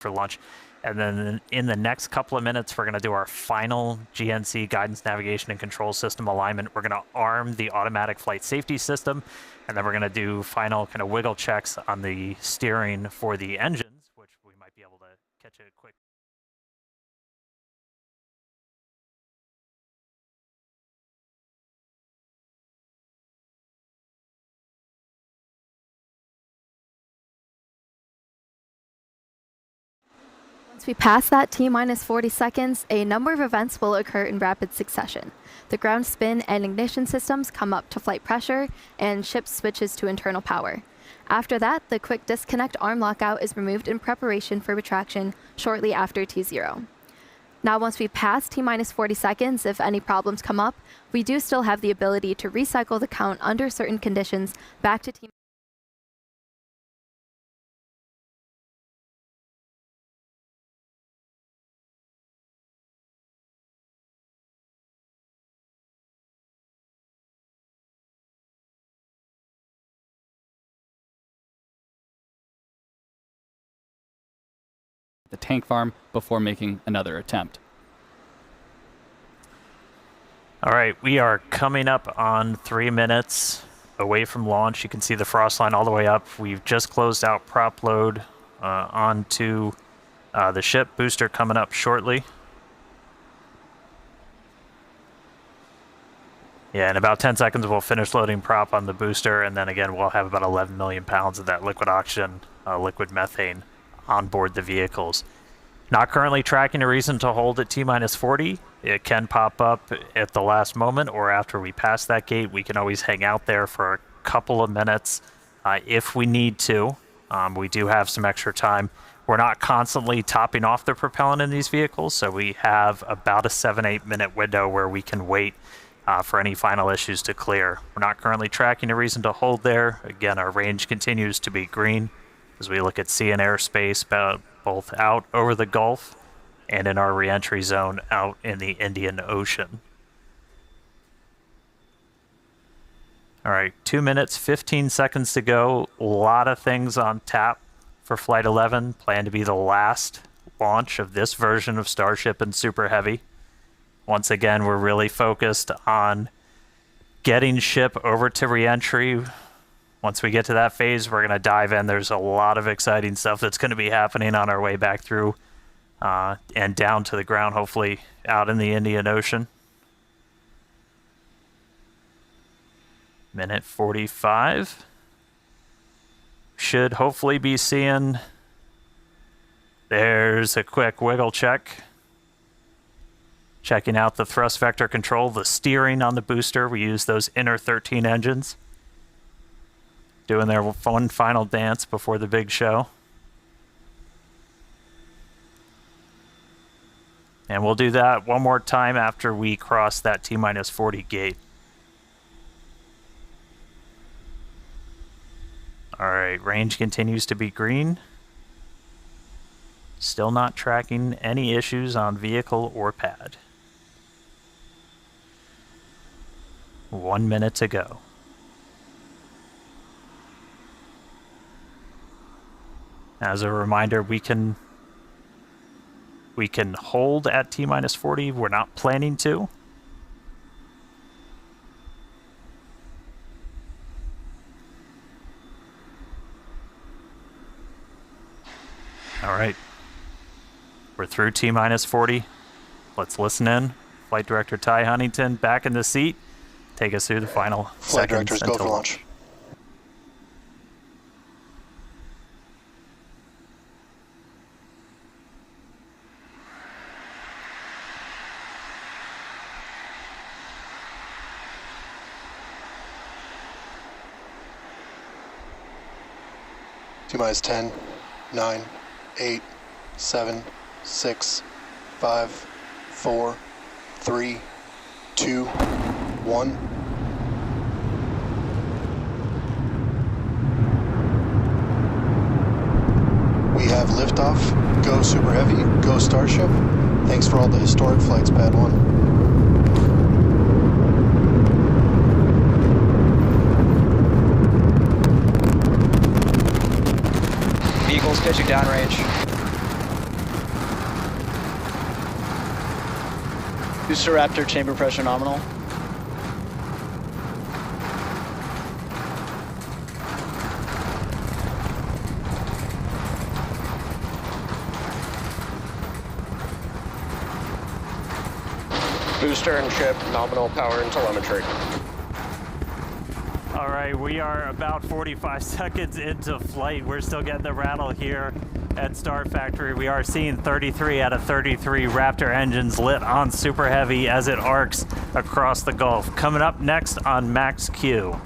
for launch. And then in the next couple of minutes, we're going to do our final GNC guidance, navigation, and control system alignment. We're going to arm the automatic flight safety system, and then we're going to do final kind of wiggle checks on the steering for the engines, which we might be able to catch a quick. Once we pass that T-minus 40 seconds, a number of events will occur in rapid succession. The ground spin and ignition systems come up to flight pressure, and ship switches to internal power. After that, the quick disconnect arm lockout is removed in preparation for retraction shortly after T0. Now, once we pass T-minus 40 seconds, if any problems come up, we do still have the ability to recycle the count under certain conditions back to T. The tank farm before making another attempt. All right, we are coming up on 3 minutes away from launch. You can see the frost line all the way up. We've just closed out prop load onto the ship. Booster coming up shortly. Yeah, in about 10 seconds, we'll finish loading prop on the booster, and then again, we'll have about 11 million pounds of that liquid oxygen, liquid methane on board the vehicles. Not currently tracking a reason to hold at T-minus 40. It can pop up at the last moment or after we pass that gate. We can always hang out there for a couple of minutes if we need to. We do have some extra time. We're not constantly topping off the propellant in these vehicles, so we have about a 7-8 minute window where we can wait for any final issues to clear. We're not currently tracking a reason to hold there. Again, our range continues to be green as we look at sea and airspace both out over the Gulf and in our reentry zone out in the Indian Ocean. All right, 2 minutes, 15 seconds to go. A lot of things on tap for Flight 11. Planned to be the last launch of this version of Starship and Super Heavy. Once again, we're really focused on getting ship over to reentry. Once we get to that phase, we're going to dive in. There's a lot of exciting stuff that's going to be happening on our way back through and down to the ground, hopefully out in the Indian Ocean. Minute 45. Should hopefully be seeing... There's a quick wiggle check. Checking out the thrust vector control, the steering on the booster. We use those inner 13 engines. Doing their one final dance before the big show. And we'll do that one more time after we cross that T-minus 40 gate. All right, range continues to be green. Still not tracking any issues on vehicle or pad. 1 minute to go. As a reminder, we can hold at T-minus 40. We're not planning to. All right. We're through T-minus 40. Let's listen in. Flight Director Ty Huntington back in the seat. Take us through the final Flight seconds Directors, go for launch. T-minus 10, 9, 8, 7, 6, 5, 4, 3, 2, 1. We have liftoff. Go Super Heavy. Go Starship. Thanks for all the historic flights, Pad 1. Vehicles pitching downrange. Booster Raptor chamber pressure nominal. Booster and ship, nominal power and telemetry. All right, we are about 45 seconds into flight. We're still getting the rattle here at Star Factory. We are seeing 33 out of 33 Raptor engines lit on Super Heavy as it arcs across the Gulf. Coming up next on Max Q.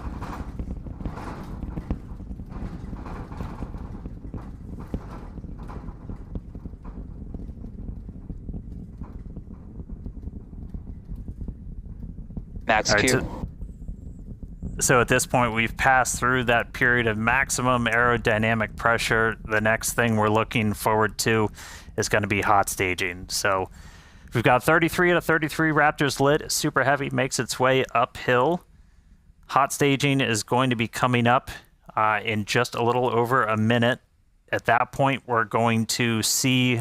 Max All right, Q. So at this point, we've passed through that period of maximum aerodynamic pressure. The next thing we're looking forward to is going to be hot staging. So we've got 33 out of 33 Raptors lit. Super Heavy makes its way uphill. Hot staging is going to be coming up in just a little over a minute. At that point, we're going to see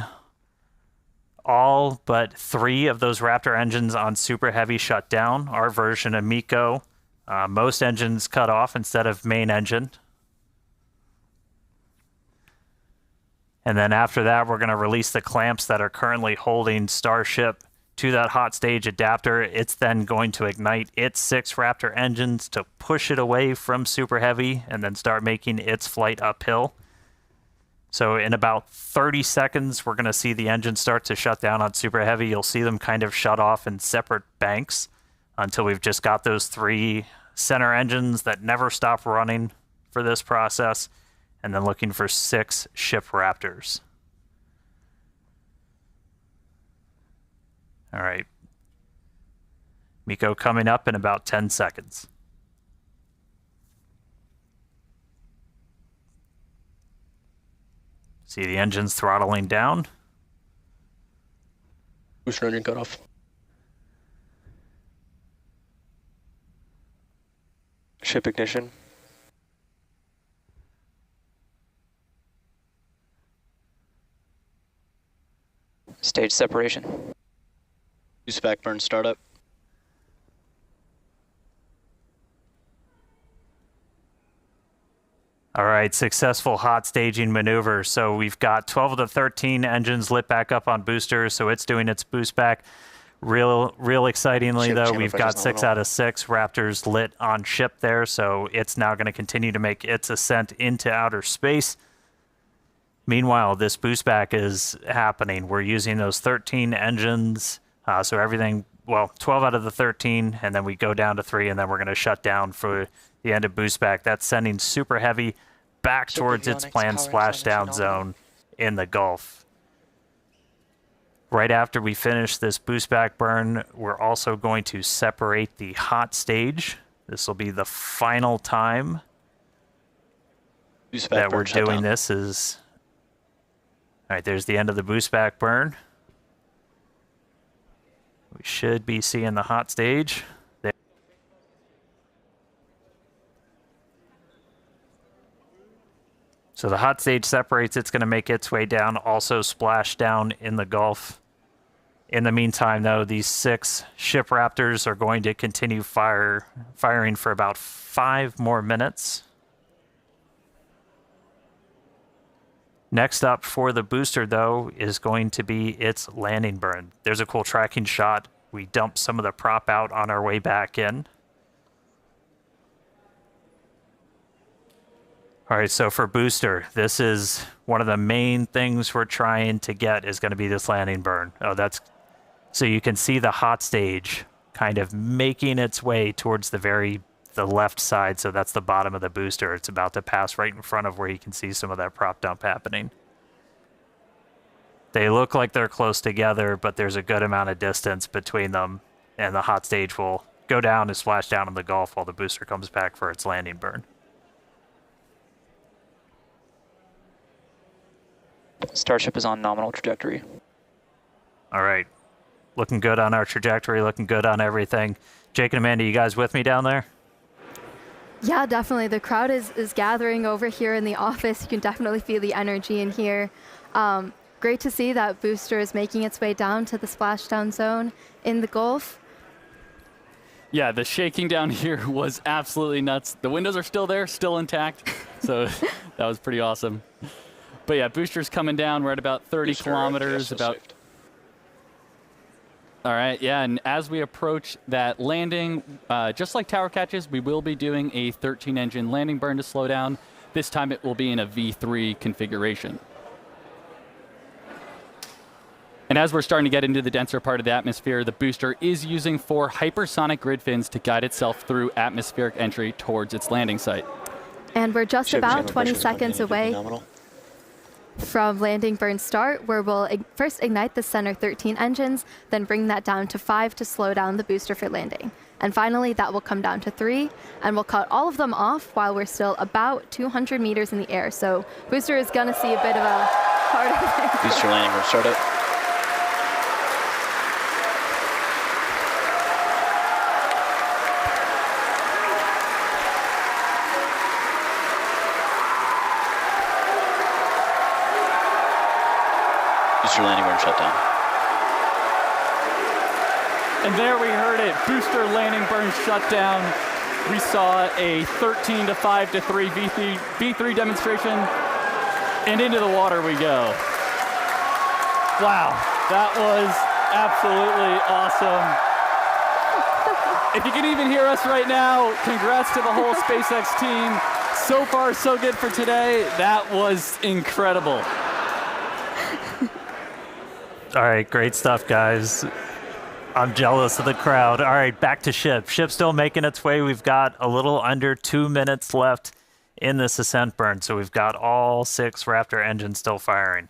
all but 3 of those Raptor engines on Super Heavy shut down. Our version of MECO. Most engines cut off instead of main engine. And then after that, we're going to release the clamps that are currently holding Starship to that hot stage adapter. It's then going to ignite its 6 Raptor engines to push it away from Super Heavy and then start making its flight uphill. So in about 30 seconds, we're going to see the engines start to shut down on Super Heavy. You'll see them kind of shut off in separate banks until we've just got those 3 center engines that never stop running for this process, and then looking for 6 ship Raptors. All right. MECO coming up in about 10 seconds. See the engines throttling down. Booster engine cutoff. Ship ignition. Stage separation. Boost back burn startup. All right, successful hot staging maneuver. So we've got 12 of the 13 engines lit back up on boosters, so it's doing its boost back. Real excitingly, though, we've got 6 out of 6 Raptors lit on ship there, so it's now going to continue to make its ascent into outer space. Meanwhile, this boost back is happening. We're using those 13 engines, so everything, well, 12 out of the 13, and then we go down to 3, and then we're going to shut down for the end of boost back. That's sending Super Heavy back towards its planned splashdown zone in the Gulf. Right after we finish this boost back burn, we're also going to separate the hot stage. This will be the final time that we're doing this. Is all right, there's the end of the boost back burn. We should be seeing the hot stage. There. So the hot stage separates. It's going to make its way down, also splash down in the Gulf. In the meantime, though, these 6 ship Raptors are going to continue firing for about 5 more minutes. Next up for the booster, though, is going to be its landing burn. There's a cool tracking shot. We dump some of the prop out on our way back in. All right, so for booster, this is one of the main things we're trying to get is going to be this landing burn. Oh, that's so you can see the hot stage kind of making its way towards the left side. So that's the bottom of the booster. It's about to pass right in front of where you can see some of that prop dump happening. They look like they're close together, but there's a good amount of distance between them, and the hot stage will go down and splash down in the Gulf while the booster comes back for its landing burn. Starship is on nominal trajectory. All right. Looking good on our trajectory, looking good on everything. Jake and Amanda, you guys with me down there? Yeah, definitely. The crowd is gathering over here in the office. You can definitely feel the energy in here. Great to see that booster is making its way down to the splashdown zone in the Gulf. Yeah, the shaking down here was absolutely nuts. The windows are still there, still intact. So that was pretty awesome. But yeah, booster's coming down. We're at about 30 kilometers. All right, yeah, and as we approach that landing, just like tower catches, we will be doing a 13-engine landing burn to slow down. This time it will be in a V3 configuration. And as we're starting to get into the denser part of the atmosphere, the booster is using 4 hypersonic grid fins to guide itself through atmospheric entry towards its landing site. And we're just about 20 seconds away from landing burn start, where we'll first ignite the center 13 engines, then bring that down to 5 to slow down the booster for landing. And finally, that will come down to 3, and we'll cut all of them off while we're still about 200 meters in the air. So booster is going to see a bit of a harder thing. Booster landing burn startup. Booster landing burn shutdown. And there we heard it, booster landing burn shutdown. We saw a 13 to 5 to 3 V3 demonstration, and into the water we go. Wow, that was absolutely awesome. If you can even hear us right now, congrats to the whole SpaceX team. So far, so good for today. That was incredible. All right, great stuff, guys. I'm jealous of the crowd. All right, back to ship. Ship's still making its way. We've got a little under 2 minutes left in this ascent burn, so we've got all 6 Raptor engines still firing.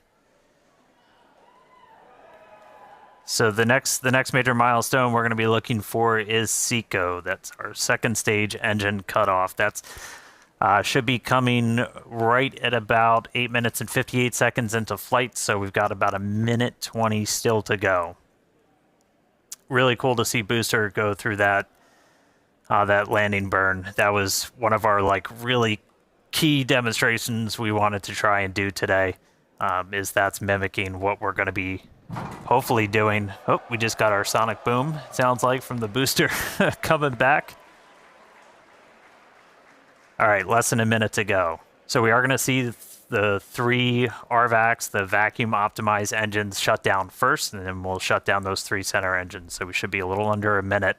So the next major milestone we're going to be looking for is SECO. That's our second stage engine cutoff. That's should be coming right at about 8 minutes and 58 seconds into flight, so we've got about 1:20 still to go. Really cool to see Booster go through that landing burn. That was one of our really key demonstrations we wanted to try and do today. That's mimicking what we're going to be hopefully doing. Oh, we just got our sonic boom, it sounds like, from the booster coming back. All right, less than a minute to go. So we are going to see the 3 RVACs, the vacuum optimized engines, shut down first, and then we'll shut down those 3 center engines. So we should be a little under a minute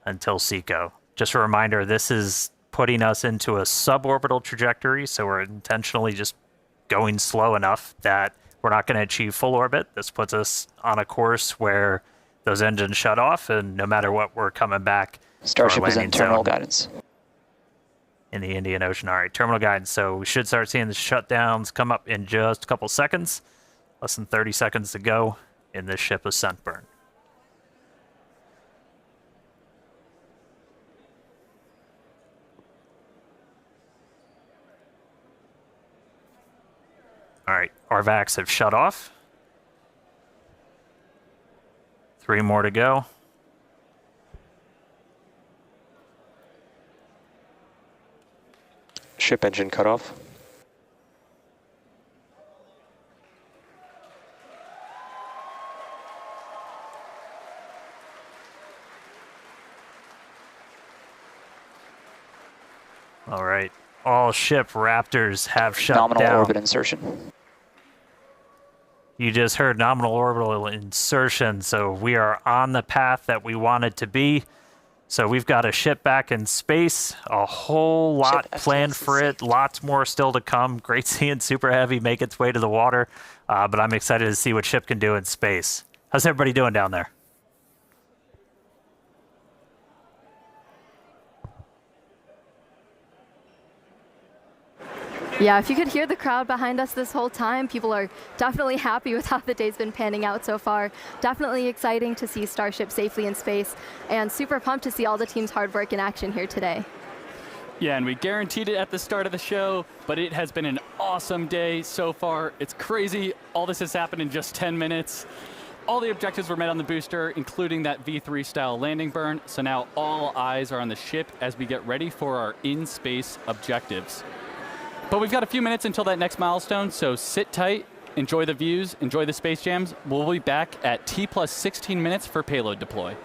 until SECO. Just a reminder, this is putting us into a suborbital trajectory, so we're intentionally just going slow enough that we're not going to achieve full orbit. This puts us on a course where those engines shut off, and no matter what, we're coming back. Starship is in terminal guidance. In the Indian Ocean. All right, terminal guidance. So we should start seeing the shutdowns come up in just a couple seconds. Less than 30 seconds to go in this ship ascent burn. All right, RVACs have shut off. 3 more to go. Ship engine cutoff. All right, all ship Raptors have shut Nominal down. orbit insertion. You just heard nominal orbital insertion, so we are on the path that we wanted to be. So we've got a ship back in space, a whole lot planned for it, lots more still to come. Great seeing Super Heavy make its way to the water, but I'm excited to see what ship can do in space. How's everybody doing down there? Yeah, if you could hear the crowd behind us this whole time, people are definitely happy with how the day's been panning out so far. Definitely exciting to see Starship safely in space, and super pumped to see all the team's hard work in action here today. Yeah, and we guaranteed it at the start of the show, but it has been an awesome day so far. It's crazy. All this has happened in just 10 minutes. All the objectives were met on the booster, including that V3 style landing burn. So now all eyes are on the ship as we get ready for our in-space objectives. But we've got a few minutes until that next milestone, so sit tight. Enjoy the views, enjoy the space jams. We'll be back at T plus 16 minutes for payload deploy.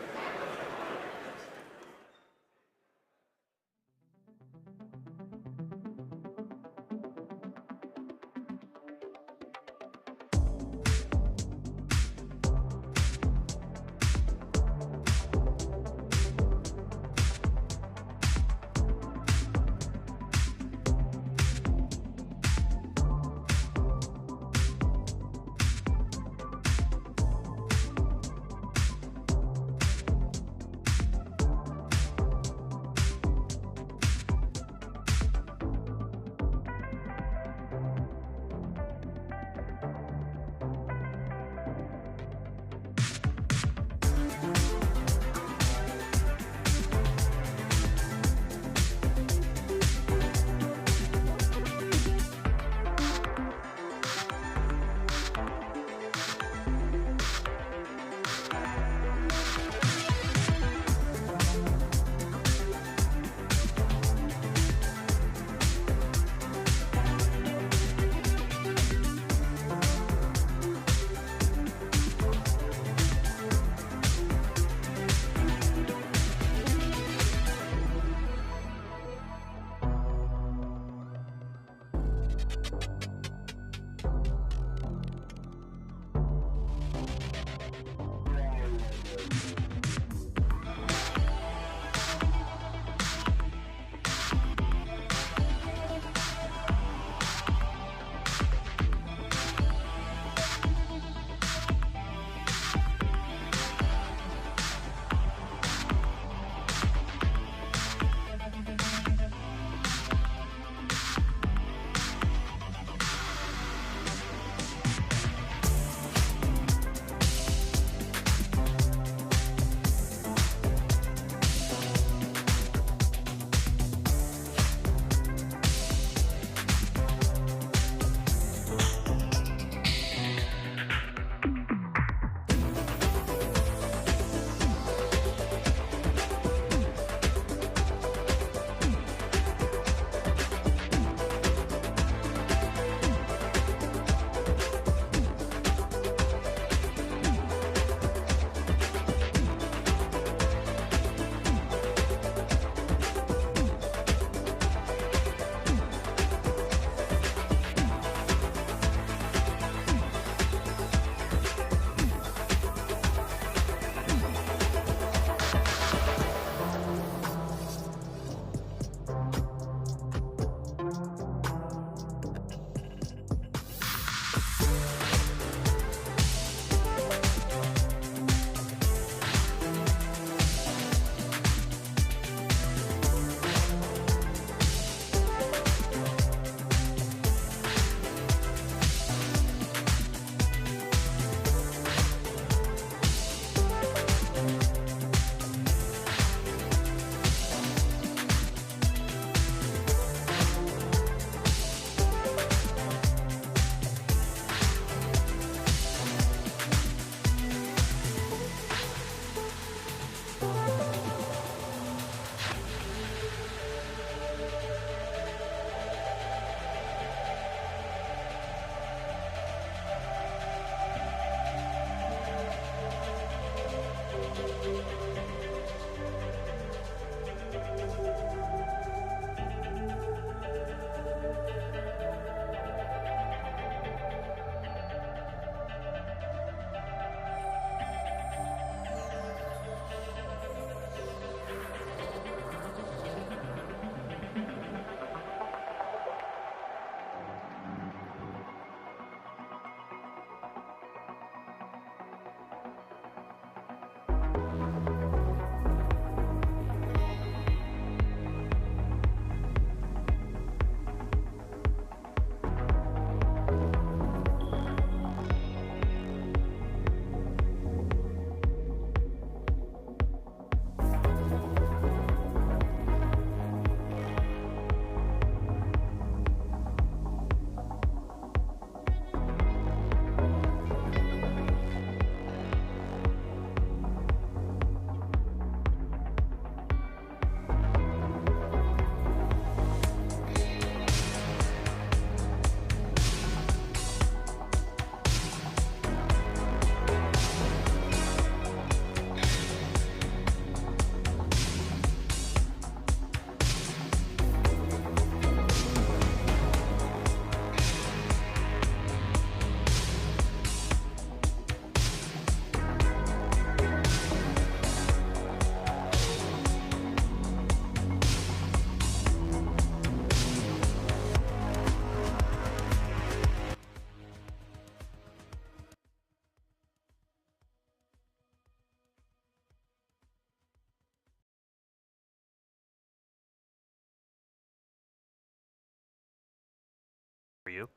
for you.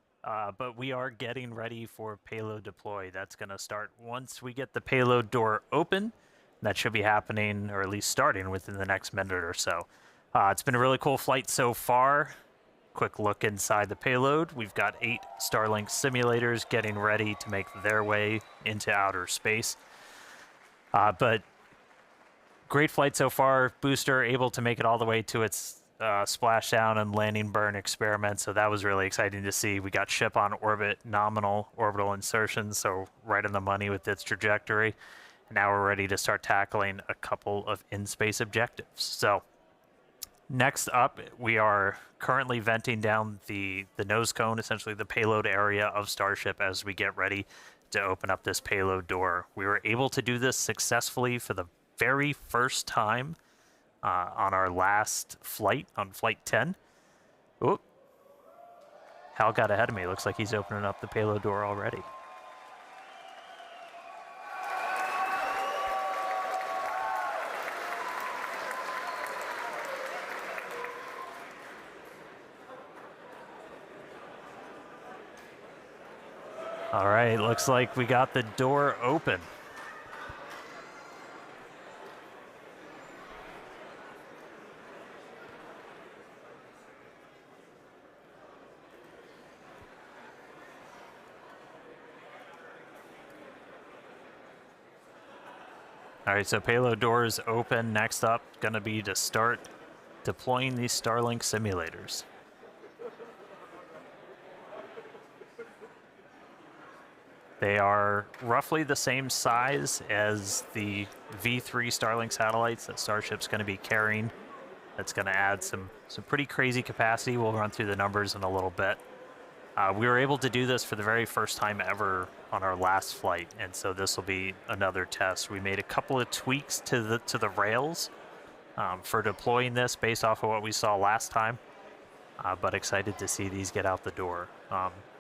But we are getting ready for payload deploy. That's going to start once we get the payload door open. That should be happening, or at least starting, within the next minute or so. It's been a really cool flight so far. Quick look inside the payload. We've got 8 Starlink simulators getting ready to make their way into outer space. But great flight so far. Booster able to make it all the way to its splashdown and landing burn experiment, so that was really exciting to see. We got ship on orbit, nominal orbital insertion, so right on the money with its trajectory. And now we're ready to start tackling a couple of in-space objectives. So next up, we are currently venting down the nose cone, essentially the payload area of Starship, as we get ready to open up this payload door. We were able to do this successfully for the very first time on our last flight, on Flight 10. Oop. Hal got ahead of me. Looks like he's opening up the payload door already. All right, looks like we got the door open. All right, so payload door is open. Next up, going to be to start deploying these Starlink simulators. They are roughly the same size as the V3 Starlink satellites that Starship's going to be carrying. That's going to add some pretty crazy capacity. We'll run through the numbers in a little bit. We were able to do this for the very first time ever on our last flight, and so this will be another test. We made a couple of tweaks to the rails for deploying this based off of what we saw last time, but excited to see these get out the door.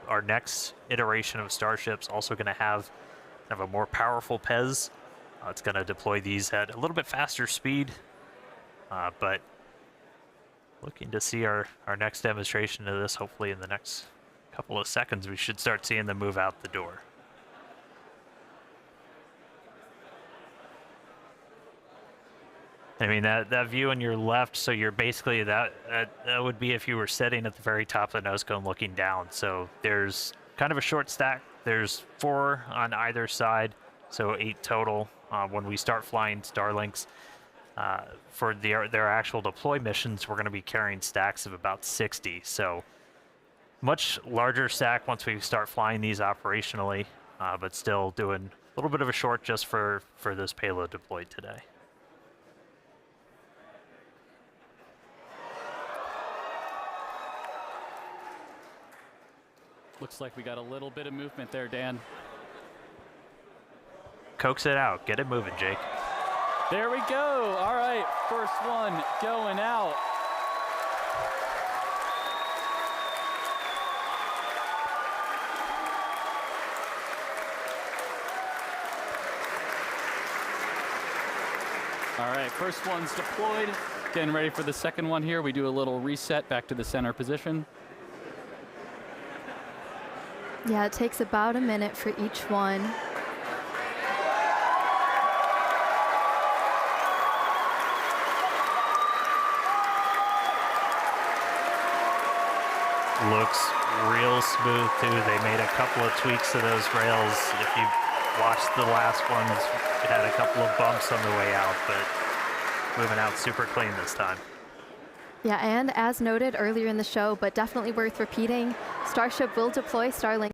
Our next iteration of Starship's also going to have kind of a more powerful PEZ. It's going to deploy these at a little bit faster speed, but looking to see our next demonstration of this hopefully in the next couple of seconds. We should start seeing them move out the door. I mean, that view on your left, so you're basically, that would be if you were sitting at the very top of the nose cone looking down. So there's kind of a short stack. There's 4 on either side, so 8 total. When we start flying Starlinks, for their actual deploy missions, we're going to be carrying stacks of about 60. So much larger stack once we start flying these operationally, but still doing a little bit of a short just for this payload deployed today. Looks like we got a little bit of movement there, Dan. Coax it out. Get it moving, Jake. There we go. All right, first one going out. All right, first one's deployed. Getting ready for the second one here. We do a little reset back to the center position. Yeah, it takes about a minute for each one. Looks real smooth too. They made a couple of tweaks to those rails. If you watched the last ones, it had a couple of bumps on the way out, but moving out super clean this time. Yeah, and as noted earlier in the show, but definitely worth repeating, Starship will deploy Starlink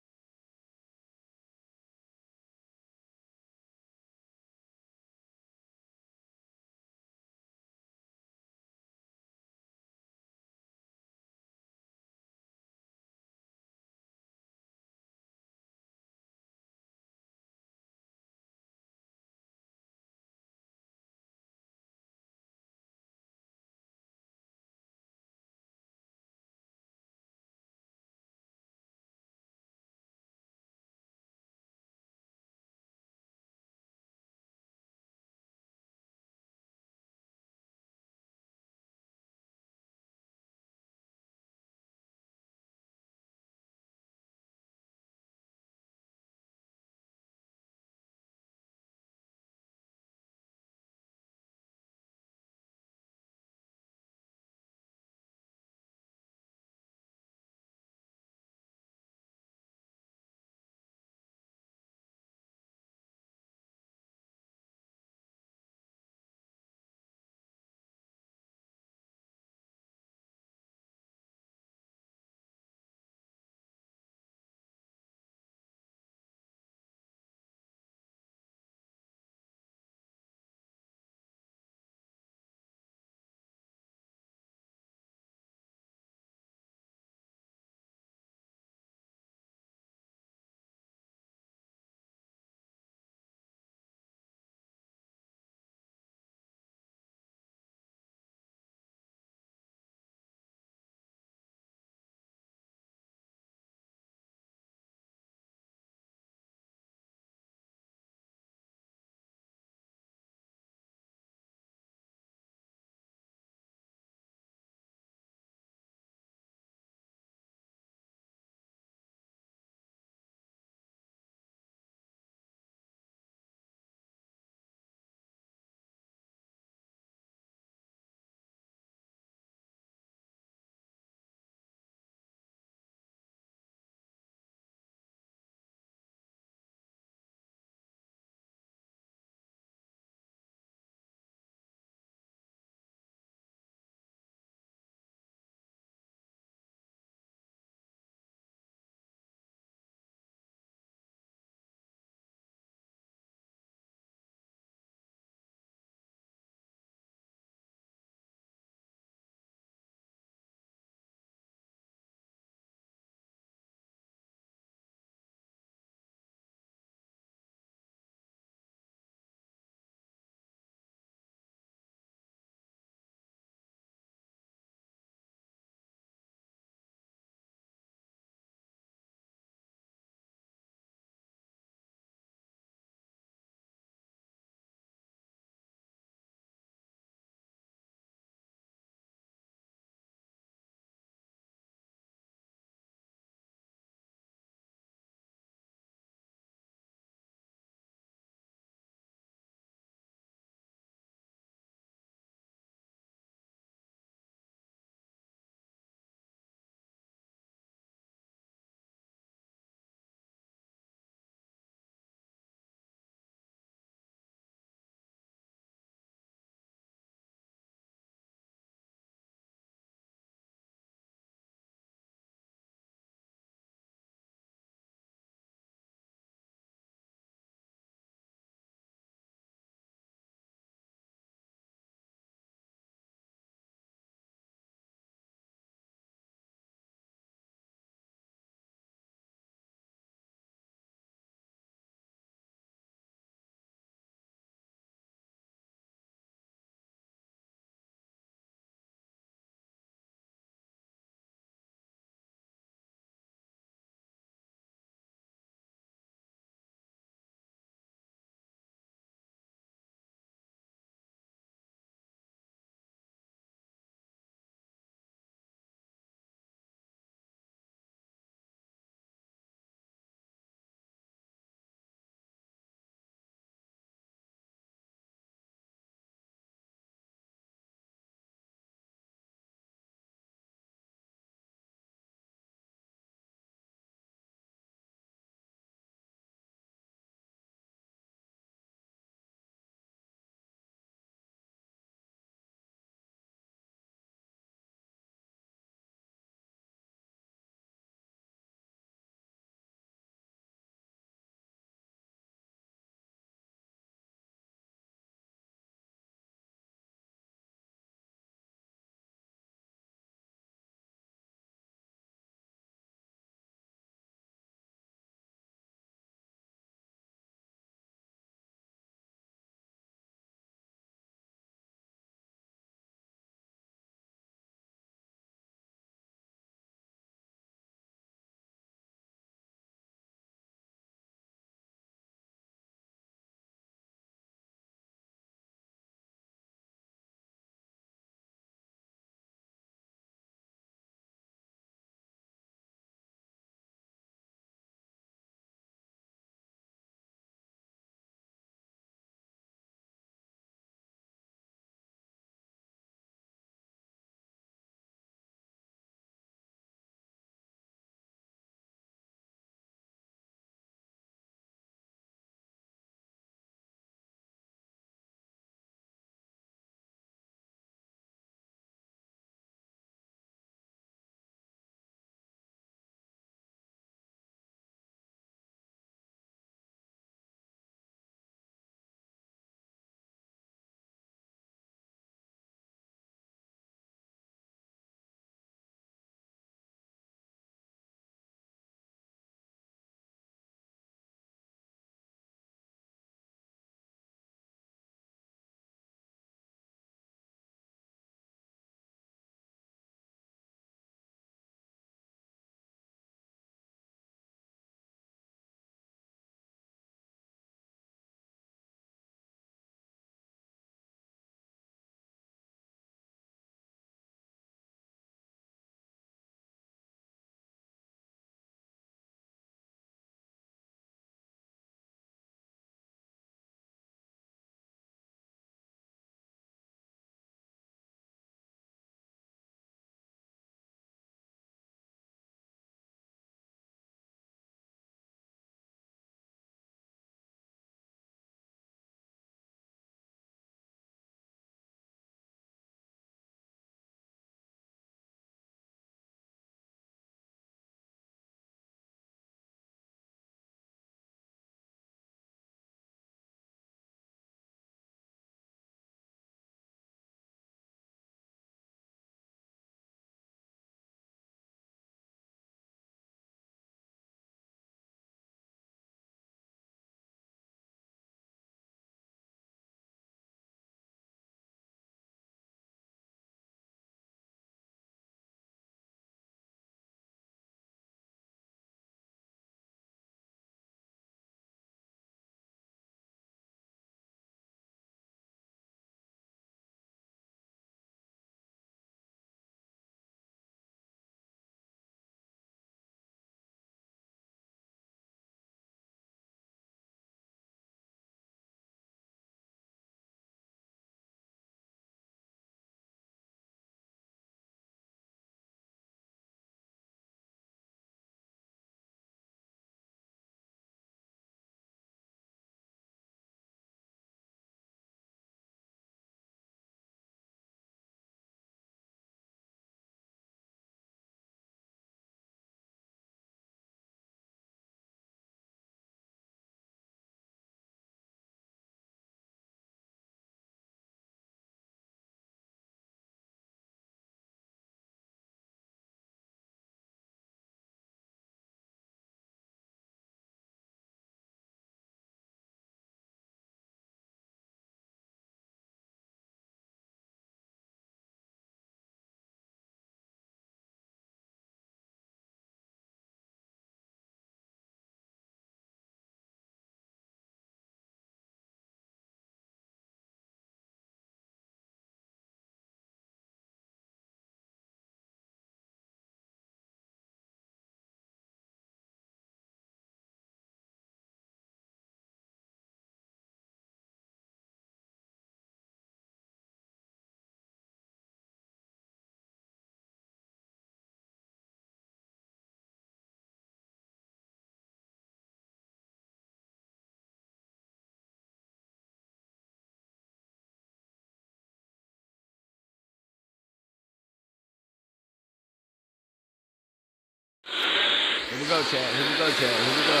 Here we go, chat. Here we go, chat. Here we go.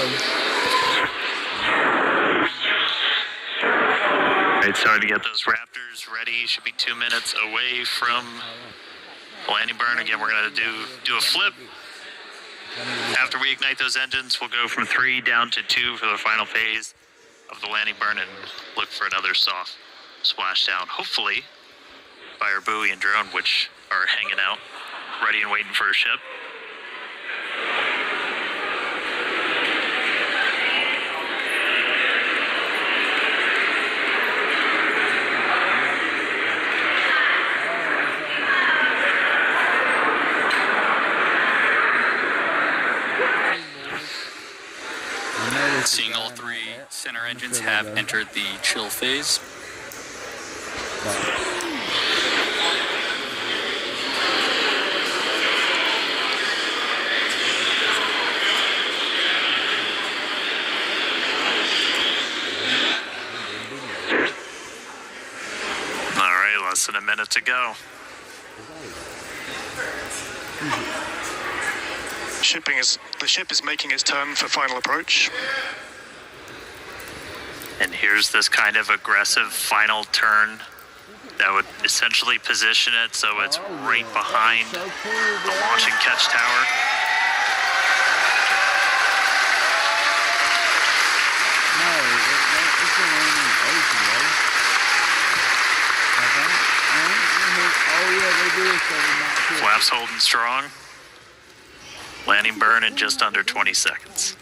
Alright, sorry to get those Raptors ready. Should be 2 minutes away from landing burn. Again, we're going to do a flip. After we ignite those engines, we'll go from 3 down to 2 for the final phase of the landing burn and look for another soft splashdown, hopefully by our buoy and drone, which are hanging out, ready and waiting for a ship. Seeing all 3 center engines have entered the chill phase. All right, less than a minute to go. The ship is making its turn for final approach. And here's this kind of aggressive final turn that would essentially position it so it's right behind the launch and catch tower. Flaps holding strong. Landing burn in just under 20 seconds.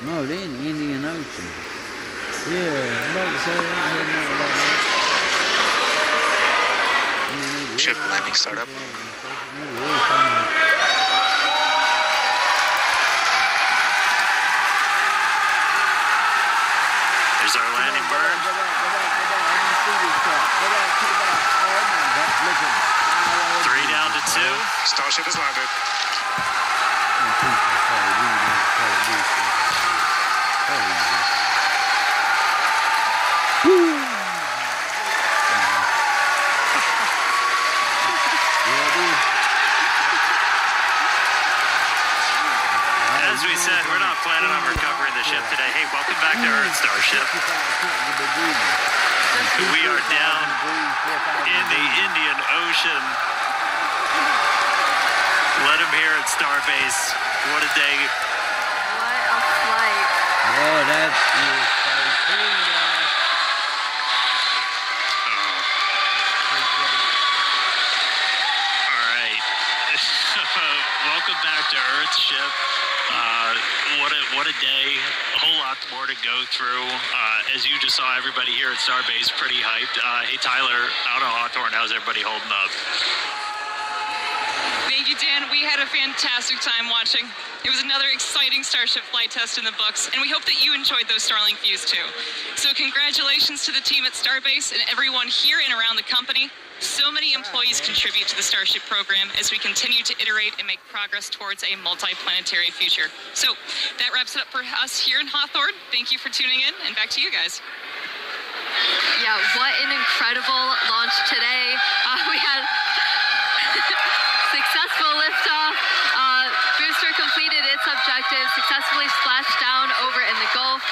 No, they're in the Indian Ocean. Yeah, I'm about to say that. Ship landing startup. There's our landing burn. 3 down to 2. Starship has landed. As we said, we're not planning on recovering the ship today. Hey, welcome back to Earth, Starship. We are down in the Indian Ocean. Let him hear it, Starbase. What a day. What a flight. Oh, that is so cool, guys. All right. Welcome back to Earth, ship. What a day. A whole lot more to go through. As you just saw, everybody here at Starbase pretty hyped. Hey, Tyler, out on Hawthorne, how's everybody holding up? Thank you, Dan. We had a fantastic time watching. It was another exciting Starship flight test in the books, and we hope that you enjoyed those Starlink views too. So congratulations to the team at Starbase and everyone here and around the company. So many employees contribute to the Starship program as we continue to iterate and make progress towards a multi-planetary future. So that wraps it up for us here in Hawthorne. Thank you for tuning in, and back to you guys. Yeah, what an incredible launch today. We had successful liftoff. Booster completed its objective, successfully splashed down over in the Gulf.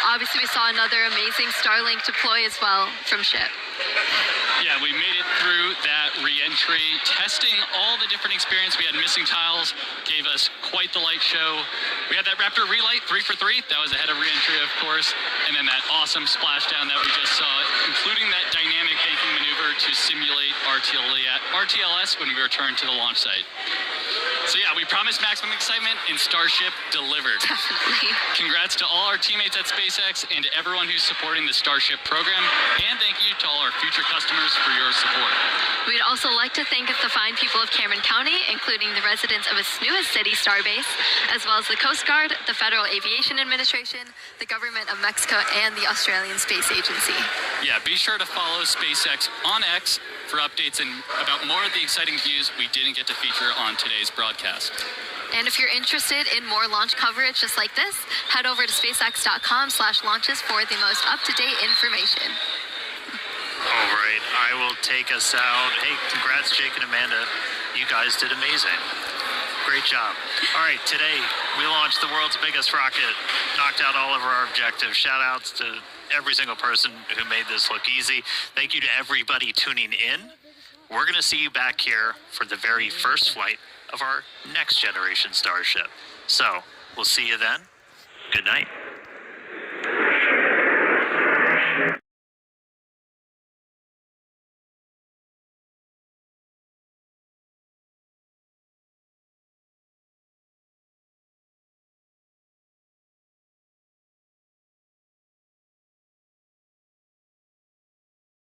Obviously, we saw another amazing Starlink deploy as well from ship. Yeah, we made it through that re-entry, testing all the different experience. We had missing tiles, gave us quite the light show. We had that Raptor relight, 3 for 3. That was ahead of re-entry, of course. And then that awesome splashdown that we just saw, including that dynamic banking maneuver to simulate RTLS when we returned to the launch site. So yeah, we promised maximum excitement, and Starship delivered. Definitely. Congrats to all our teammates at SpaceX and to everyone who's supporting the Starship program. And thank you to all our future customers for your support. We'd also like to thank the fine people of Cameron County, including the residents of its newest city, Starbase, as well as the Coast Guard, the Federal Aviation Administration, the Government of Mexico, and the Australian Space Agency. Yeah, be sure to follow SpaceX on X for updates and about more of the exciting views we didn't get to feature on today's broadcast. And if you're interested in more launch coverage just like this, head over to spacex.com/launches for the most up-to-date information. All right, I will take us out. Hey, congrats, Jake and Amanda. You guys did amazing. Great job. All right, today we launched the world's biggest rocket, knocked out all of our objectives. Shout outs to every single person who made this look easy. Thank you to everybody tuning in. We're going to see you back here for the very first flight of our next generation Starship. So we'll see you then. Good night.